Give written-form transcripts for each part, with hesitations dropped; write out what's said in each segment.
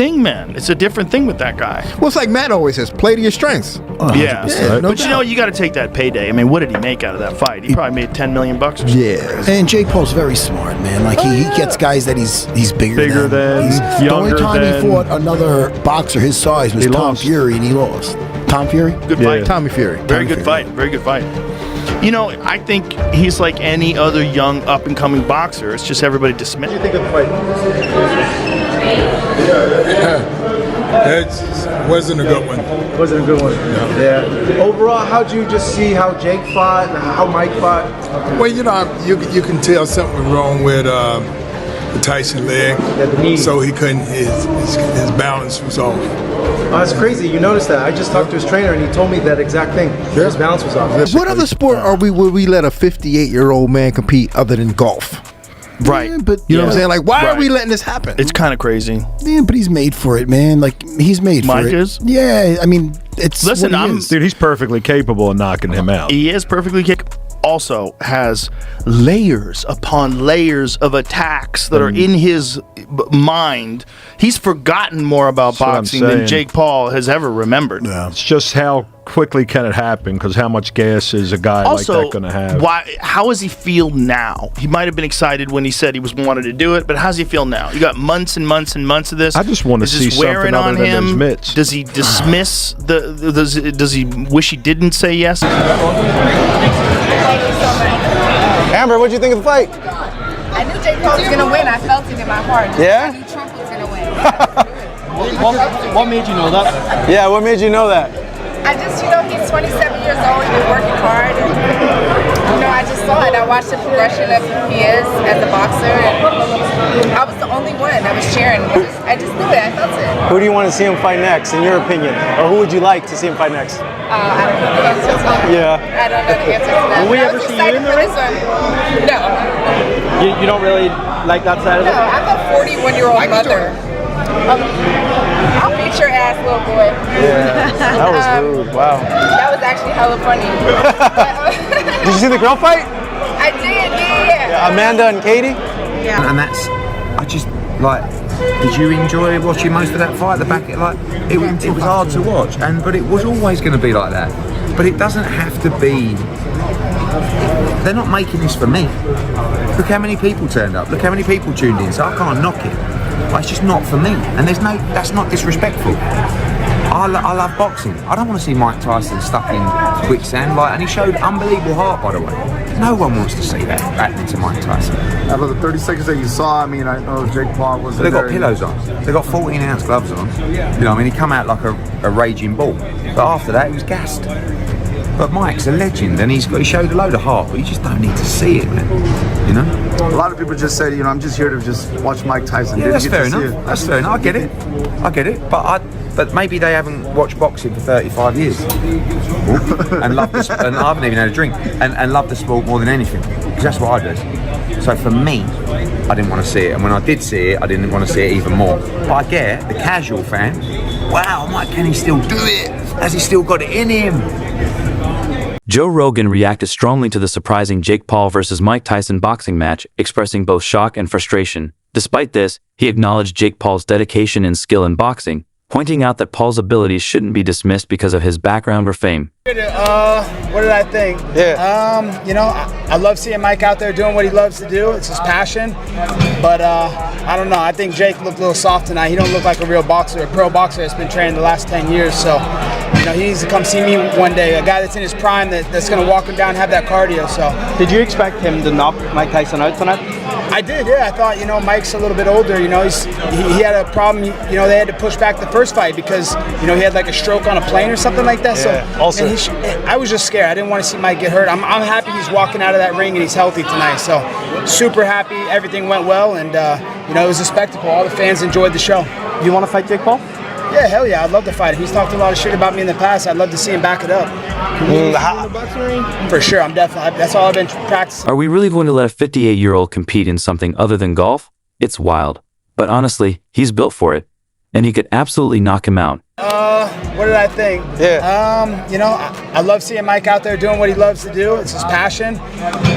thing, man. It's a different thing with that guy. Well, it's like Matt always says, play to your strengths. Yeah, no but doubt. you know, you got to take that payday. I mean, what did he make out of that fight? He probably made $10 million or something. Yeah. And Jake Paul's very smart, man. Like he gets guys that he's bigger than. The only time he fought another boxer his size was Tom Fury, and he lost. Tom Fury? Good fight. Tommy Fury. Very good fight. Very good fight. You know, I think he's like any other young up-and-coming boxer. It's just everybody dismisses. What do you think of the fight? It wasn't a good one. Wasn't a good one. No. Yeah. Overall, how'd you just see how Jake fought and how Mike fought? Well, you know, you can tell something was wrong with the Tyson leg. Yeah, the knee. So he couldn't. His balance was off. Oh, that's crazy. You noticed that. I just talked to his trainer and he told me that exact thing. His balance was off. What other sport would we let a 58-year-old man compete other than golf? Right. Yeah, but You know what I'm saying? Like, why are we letting this happen? It's kind of crazy. Yeah, but he's made for it, man. Like he's made Mike for it. is? Yeah, I mean, it's Listen, what he is. Dude, he's perfectly capable of knocking him out. He is perfectly capable. Also has layers upon layers of attacks that are in his mind. He's forgotten more about That's what I'm boxing than saying. Jake Paul has ever remembered. It's just how quickly can it happen? Because how much gas is a guy Also, like that going to have? how does he feel now? He might have been excited when he said he wanted to do it, but how does he feel now? You got months and months and months of this. I just want to Is see this wearing something other on than him? those mitts. Does he dismiss does he wish he didn't say yes? Amber, what'd you think of the fight? I knew Jake Paul was going to win. I felt it in my heart. Yeah? I knew Trump was going to win. What made you know that? Yeah, what made you know that? I just, he's 27 years old. He's been working hard. And, I just saw it. I watched the progression of who he is as a boxer. And I was the only one that was cheering. I just knew it. I felt it. Who do you want to see him fight next, in your opinion? Or who would you like to see him fight next? I don't know the answer to that. Yeah. I don't know the answer to that. Will we I ever was see you in excited the for ring? this one. No. You don't really like that side of No, it? I'm a 41-year-old mother. I'll beat your ass, little boy. Yeah, that was rude. Wow. That was actually hella funny. Did you see the girl fight? I did, yeah. Amanda and Katie? Yeah. And that's, I just, like, did you enjoy watching most of that fight? The back, like, it was hard to watch, but it was always going to be like that. But it doesn't have to be. They're not making this for me. Look how many people turned up. Look how many people tuned in. So I can't knock it. But it's just not for me. And that's not disrespectful. I love boxing. I don't want to see Mike Tyson stuck in quicksand. And he showed unbelievable heart, by the way. No one wants to see that happening to Mike Tyson. Out of the 30 seconds that you saw, I mean, I know Jake Paul was. They got pillows on. They got 14-ounce gloves on. He come out like a raging bull. But after that, he was gassed. But Mike's a legend, and he showed a load of heart. But you just don't need to see it, man. A lot of people just said, I'm just here to just watch Mike Tyson. Yeah, that's fair enough. That's fair enough. I get it. But maybe they haven't watched boxing for 35 years and love the and I haven't even had a drink and love the sport more than anything, because that's what I do. So for me, I didn't want to see it, and when I did see it, I didn't want to see it even more. But I get the casual fan. Wow, can he still do it? Has he still got it in him? Joe Rogan reacted strongly to the surprising Jake Paul versus Mike Tyson boxing match, expressing both shock and frustration. Despite this, he acknowledged Jake Paul's dedication and skill in boxing, pointing out that Paul's abilities shouldn't be dismissed because of his background or fame. What did I think? Yeah. I love seeing Mike out there doing what he loves to do. It's his passion. But I don't know. I think Jake looked a little soft tonight. He don't look like a real boxer, a pro boxer that's been training the last 10 years. So, he needs to come see me one day. A guy that's in his prime that's going to walk him down and have that cardio. So, Did you expect him to knock Mike Tyson out tonight? I did, yeah. I thought, Mike's a little bit older. He had a problem. They had to push back the first fight because, he had like a stroke on a plane or something like that. Yeah, So, also. I was just scared. I didn't want to see Mike get hurt. I'm happy he's walking out of that ring and he's healthy tonight. So, super happy. Everything went well, and it was a spectacle. All the fans enjoyed the show. You want to fight Jake Paul? Yeah, hell yeah. I'd love to fight him. He's talked a lot of shit about me in the past. I'd love to see him back it up. For sure. That's all I've been practicing. Are we really going to let a 58-year-old compete in something other than golf? It's wild. But honestly, he's built for it, and he could absolutely knock him out. What did I think? Yeah. You know, I love seeing Mike out there doing what he loves to do. It's his passion.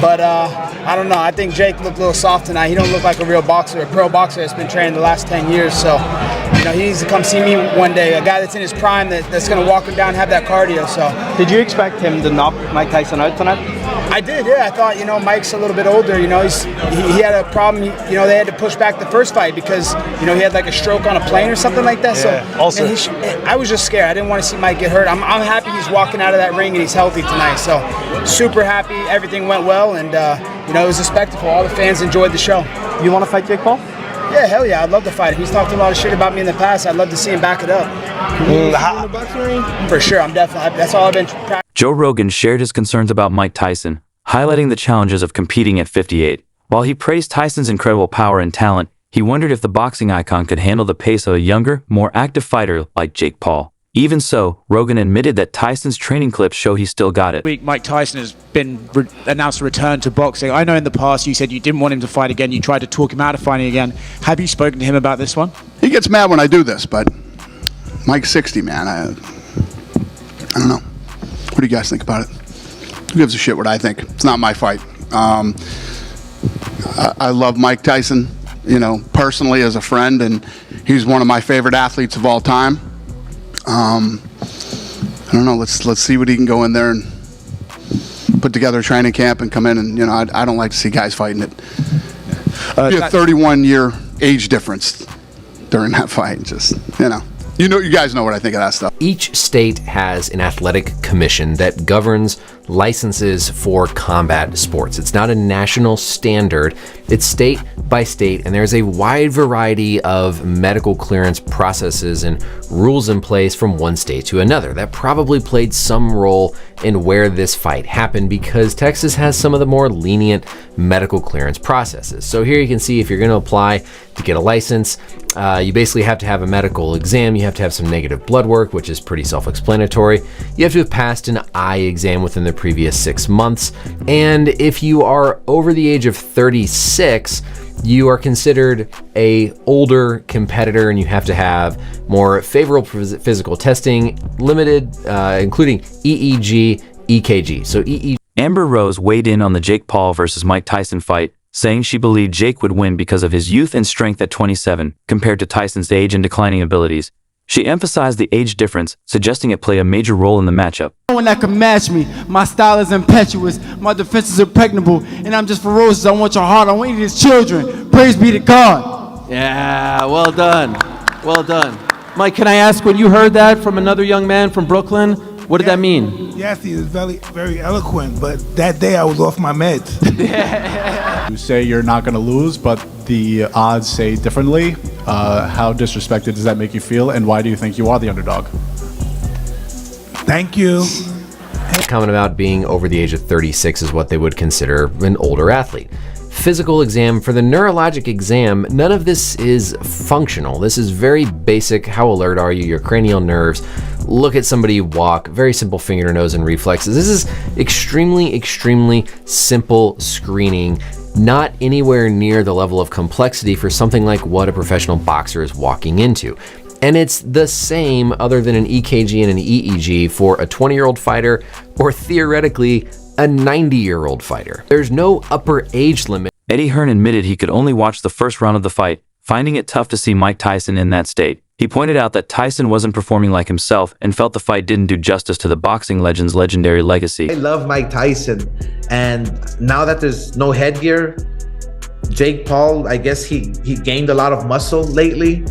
But I don't know. I think Jake looked a little soft tonight. He don't look like a real boxer, a pro boxer that's been training the last 10 years. So, you know, he needs to come see me one day. A guy that's in his prime that's going to walk him down and have that cardio. So, Did you expect him to knock Mike Tyson out tonight? I did, yeah. I thought, you know, Mike's a little bit older. You know, he had a problem. You know, they had to push back the first fight because, you know, he had like a stroke on a plane or something like that. Yeah, So, also- man, I was just scared. I didn't want to see Mike get hurt. I'm happy he's walking out of that ring and he's healthy tonight. So, super happy. Everything went well, and you know, it was a spectacle. All the fans enjoyed the show. You want to fight Jake Paul? Yeah, hell yeah. I'd love to fight him. He's talked a lot of shit about me in the past. I'd love to see him back it up. For sure. I'm definitely. That's all I've been practicing. Joe Rogan shared his concerns about Mike Tyson, highlighting the challenges of competing at 58. While he praised Tyson's incredible power and talent, he wondered if the boxing icon could handle the pace of a younger, more active fighter like Jake Paul. Even so, Rogan admitted that Tyson's training clips show he still got it. Week, Mike Tyson has been announced to return to boxing. I know in the past you said you didn't want him to fight again. You tried to talk him out of fighting again. Have you spoken to him about this one? He gets mad when I do this, but Mike's 60, man. I don't know. What do you guys think about it? Who gives a shit what I think? It's not my fight. I love Mike Tyson, you know, personally as a friend, and he's one of my favorite athletes of all time. I don't know. Let's see what he can go in there and put together a training camp and come in, and you know, I don't like to see guys fighting it. Be a 31-year age difference during that fight. Just you guys know what I think of that stuff. Each state has an athletic commission that governs licenses for combat sports. It's not a national standard. It's state by state, and there's a wide variety of medical clearance processes and rules in place from one state to another. That probably played some role in where this fight happened because Texas has some of the more lenient medical clearance processes. So here you can see if you're going to apply to get a license, you basically have to have a medical exam. You have to have some negative blood work, which is pretty self-explanatory. You have to have passed an eye exam within the previous 6 months. And if you are over the age of 36, you are considered a older competitor and you have to have more favorable physical testing, limited, including EEG, EKG. So EEG. Amber Rose weighed in on the Jake Paul versus Mike Tyson fight, saying she believed Jake would win because of his youth and strength at 27, compared to Tyson's age and declining abilities. She emphasized the age difference, suggesting it played a major role in the matchup. No one that can match me. My style is impetuous, my defense is impregnable, and I'm just ferocious. I want your heart, I want you as children. Praise be to God. Yeah, well done. Well done. Mike, can I ask, when you heard that from another young man from Brooklyn, what did that mean? Yes, he is very, very eloquent, but that day I was off my meds. You say you're not going to lose, but the odds say differently. How disrespected does that make you feel, and why do you think you are the underdog? Thank you. Comment about being over the age of 36 is what they would consider an older athlete. Physical exam. For the neurologic exam, none of this is functional. This is very basic. How alert are you? Your cranial nerves. Look at somebody walk. Very simple finger, nose, and reflexes. This is extremely, extremely simple screening. Not anywhere near the level of complexity for something like what a professional boxer is walking into. And it's the same other than an EKG and an EEG for a 20-year-old fighter or theoretically a 90-year-old fighter. There's no upper age limit. Eddie Hearn admitted he could only watch the first round of the fight, finding it tough to see Mike Tyson in that state. He pointed out that Tyson wasn't performing like himself and felt the fight didn't do justice to the boxing legend's legendary legacy. I love Mike Tyson, and now that there's no headgear, Jake Paul, I guess he gained a lot of muscle lately.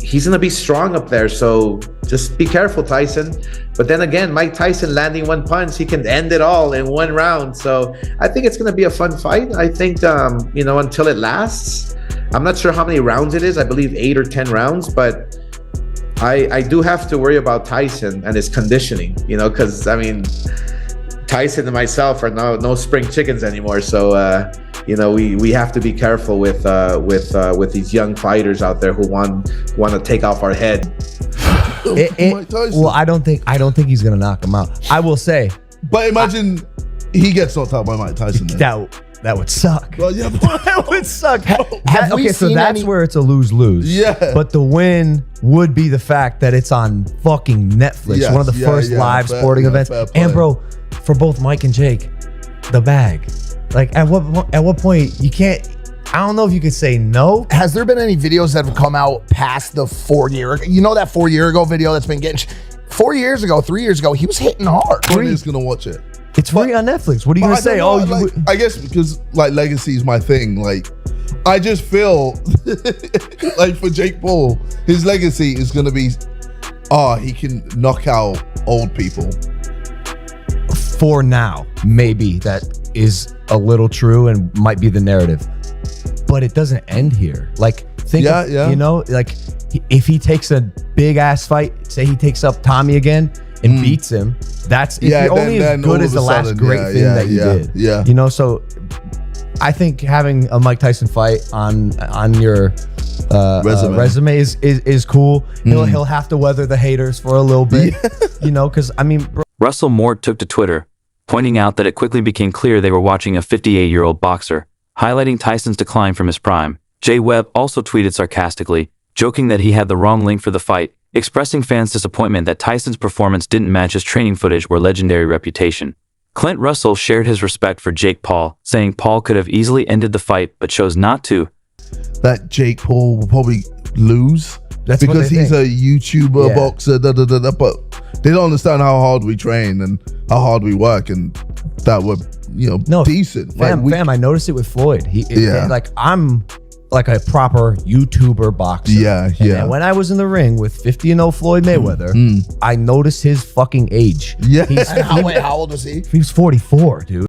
He's gonna be strong up there, so just be careful, Tyson. But then again, Mike Tyson landing one punch, he can end it all in one round. So I think it's gonna be a fun fight. I think, until it lasts. I'm not sure how many rounds it is. I believe 8 or 10 rounds, but I do have to worry about Tyson and his conditioning, because Tyson and myself are no spring chickens anymore. So, we have to be careful with these young fighters out there who want to take off our head. Well, I don't think he's gonna knock him out. I will say, but imagine he gets knocked out by Mike Tyson. That would suck. Well, yeah, That would suck. Have we Okay, so seen that's any- where it's a lose-lose. Yeah. But the win would be the fact that it's on fucking Netflix, Yes, one of the yeah, first yeah, live fair- sporting yeah, events. fair play. And bro, for both Mike and Jake, the bag. Like at what point you can't? I don't know if you could say no. Has there been any videos that have come out past the 4 year? You know that 4 year ago video that's been getting 4 years ago, 3 years ago, he was hitting hard. Tony's gonna watch it. It's free on Netflix. What are you But gonna say? I Oh, don't know, like, I guess because like legacy is my thing. Like, I just feel like for Jake Paul, his legacy is gonna be, he can knock out old people. for now, maybe that is a little true and might be the narrative, but it doesn't end here. Like, think, you know, like if he takes a big ass fight, say he takes up Tommy again and beats him, that's if you're only as good as the last great thing that you did. Yeah, you know. So I think having a Mike Tyson fight on your resume is cool. He'll have to weather the haters for a little bit, you know, because I mean, Russell Mort took to Twitter, pointing out that it quickly became clear they were watching a 58-year-old boxer, highlighting Tyson's decline from his prime. Jay Webb also tweeted sarcastically, joking that he had the wrong link for the fight, expressing fans' disappointment that Tyson's performance didn't match his training footage or legendary reputation. Clint Russell shared his respect for Jake Paul, saying Paul could have easily ended the fight but chose not to. That Jake Paul will probably lose That's because what they he's think. a YouTuber boxer, but they don't understand how hard we train and how hard we work, and that we're decent. Fam, I noticed it with Floyd. Yeah. Like I'm like a proper YouTuber boxer. Yeah. And when I was in the ring with 50-0 Floyd Mayweather, I noticed his fucking age. Yeah. How old was he? He was 44, dude.